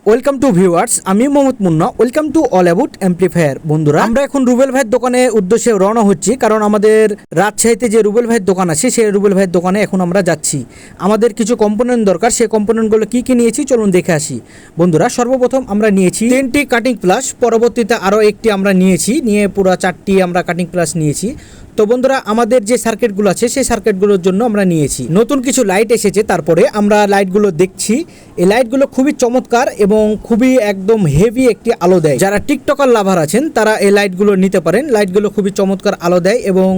Welcome to viewers, আমি Mohammad Munna. Welcome to all about amplifier. বন্ধুরা, আমরা এখন রুবেল ভাইয়ের দোকানের উদ্দেশ্যে রওনা হচ্ছি, কারণ আমাদের রাজশাহীতে যে রুবেল ভাইয়ের দোকান আছে সেই রুবেল ভাইয়ের দোকানে এখন আমরা যাচ্ছি। আমাদের কিছু কম্পোনেন্ট দরকার, সেই কম্পোনেন্টগুলো কী কী নিয়েছি চলুন দেখে আসি। বন্ধুরা, সর্বপ্রথম আমরা নিয়েছি 10টি কাটিং প্লাস, পরবর্তীতে আরও একটি আমরা নিয়ে পুরো 4টি আমরা কাটিং প্লাস নিয়েছি। তো বন্ধুরা, আমাদের যে সার্কিটগুলো আছে সেই সার্কিটগুলোর জন্য আমরা নিয়েছি নতুন কিছু লাইট এসেছে। তারপরে আমরা লাইটগুলো দেখছি, এই লাইটগুলো খুবই চমৎকার এবং খুবই একদম হেভি একটি আলো দেয়। যারা টিকটকার লাভার আছেন তারা এই লাইটগুলো নিতে পারেন। লাইটগুলো খুবই চমৎকার আলো দেয় এবং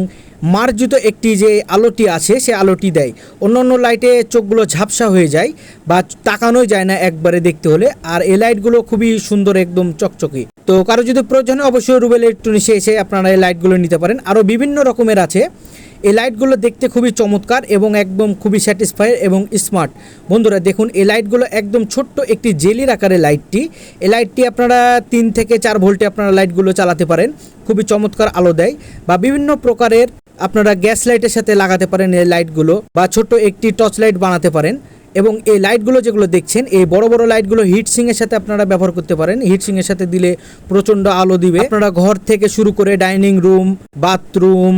মার্জিত একটি যে আলোটি আছে সে আলোটি দেয়। অন্য অন্য লাইটে চোখগুলো ঝাপসা হয়ে যায় বা তাকানোই যায় না একবারে দেখতে হলে, আর এই লাইটগুলো খুবই সুন্দর, একদম চকচকে। তো কারো যদি প্রয়োজন হয় অবশ্যই রুবেল ইলেকট্রনিক্সে এসে আপনারা এই লাইটগুলো নিতে পারেন। আরও বিভিন্ন রকমের আছে। এই লাইটগুলো দেখতে খুবই চমৎকার এবং একদম খুবই স্যাটিসফাই এবং স্মার্ট। বন্ধুরা দেখুন, এই লাইটগুলো একদম ছোট্ট একটি জেলির আকারের লাইটটি। এই লাইটটি আপনারা 3 থেকে 4 ভোল্টে আপনারা লাইটগুলো চালাতে পারেন। খুবই চমৎকার আলো দেয়। বা বিভিন্ন প্রকারের আপনারা গ্যাস লাইটের সাথে লাগাতে পারেন এই লাইটগুলো, বা ছোট্ট একটি টর্চ লাইট বানাতে পারেন। এবং এই লাইটগুলো যেগুলো দেখছেন, এই বড় বড় লাইটগুলো হিটসিংয়ের সাথে আপনারা ব্যবহার করতে পারেন। হিটসিংয়ের সাথে দিলে প্রচণ্ড আলো দিবে। আপনারা ঘর থেকে শুরু করে ডাইনিং রুম, বাথরুম,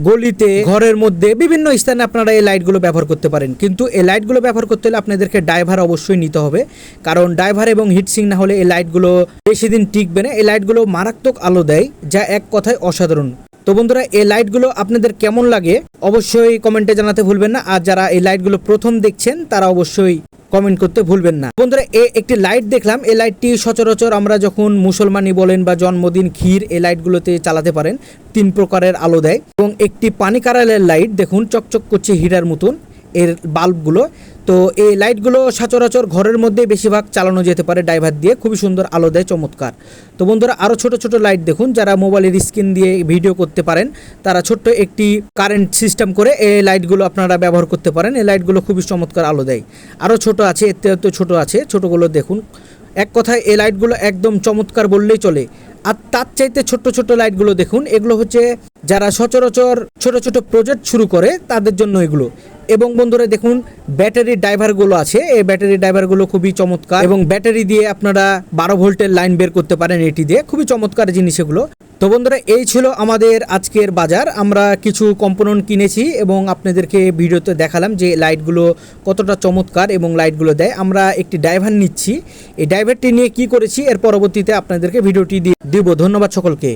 গলিতে, ঘরের মধ্যে বিভিন্ন স্থানে আপনারা এই লাইটগুলো ব্যবহার করতে পারেন। কিন্তু এই লাইটগুলো ব্যবহার করতে হলে আপনাদেরকে ড্রাইভার অবশ্যই নিতে হবে, কারণ ড্রাইভার এবং হিটসিং না হলে এই লাইটগুলো বেশি দিন টিকবে না। এই লাইটগুলো মারাত্মক আলো দেয়, যা এক কথায় অসাধারণ। তো বন্ধুরা, এই লাইটগুলো আপনাদের কেমন লাগে অবশ্যই কমেন্টে জানাতে ভুলবেন না। আর যারা এই লাইটগুলো প্রথম দেখছেন তারা অবশ্যই কমেন্ট করতে ভুলবেন না। বন্ধুরা, একটি লাইট দেখলাম। এই লাইটটি সচরাচর আমরা যখন মুসলমানি বলেন বা জন্মদিন, ক্ষীর, এই লাইটগুলোতে চালাতে পারেন। 3 প্রকারের আলো দেয়। এবং একটি পানি কালারের লাইট দেখুন, চকচক করছে হীরার মতন এর বাল্বগুলো। তো এই লাইটগুলো সচরাচর ঘরের মধ্যে বেশিরভাগ চালানো যেতে পারে ড্রাইভার দিয়ে। খুবই সুন্দর আলো দেয়, চমৎকার। তো বন্ধুরা, আরও ছোট ছোট লাইট দেখুন। যারা মোবাইলের স্ক্রিন দিয়ে ভিডিও করতে পারেন তারা ছোট্ট একটি কারেন্ট সিস্টেম করে এই লাইটগুলো আপনারা ব্যবহার করতে পারেন। এই লাইটগুলো খুবই চমৎকার আলো দেয়। আরও ছোট আছে, এতে তো ছোট আছে, ছোটগুলো দেখুন। এক কথায় এই লাইটগুলো একদম চমৎকার বললেই চলে। আর তার চাইতে ছোট্ট ছোট্ট লাইটগুলো দেখুন, এগুলো হচ্ছে যারা সচরাচর ছোট ছোট প্রজেক্ট শুরু করে তাদের জন্য এগুলো। এবং বন্ধুরা দেখুন, ব্যাটারি ড্রাইভারগুলো আছে। এই ব্যাটারি ড্রাইভারগুলো খুবই চমৎকার এবং ব্যাটারি দিয়ে আপনারা 12 ভোল্টের লাইন বের করতে পারেন এটি দিয়ে। খুবই চমৎকার জিনিস এগুলো। তো বন্ধুরা, এই ছিল আমাদের আজকের বাজার। আমরা কিছু কম্পোনেন্ট কিনেছি এবং আপনাদেরকে ভিডিওতে দেখালাম যে লাইটগুলো কতটা চমৎকার এবং লাইটগুলো দেয়। আমরা একটি ড্রাইভার নিচ্ছি। এই ড্রাইভারটি নিয়ে কি করেছি এর পরবর্তীতে আপনাদেরকে ভিডিওটি দিব। ধন্যবাদ সকলকে।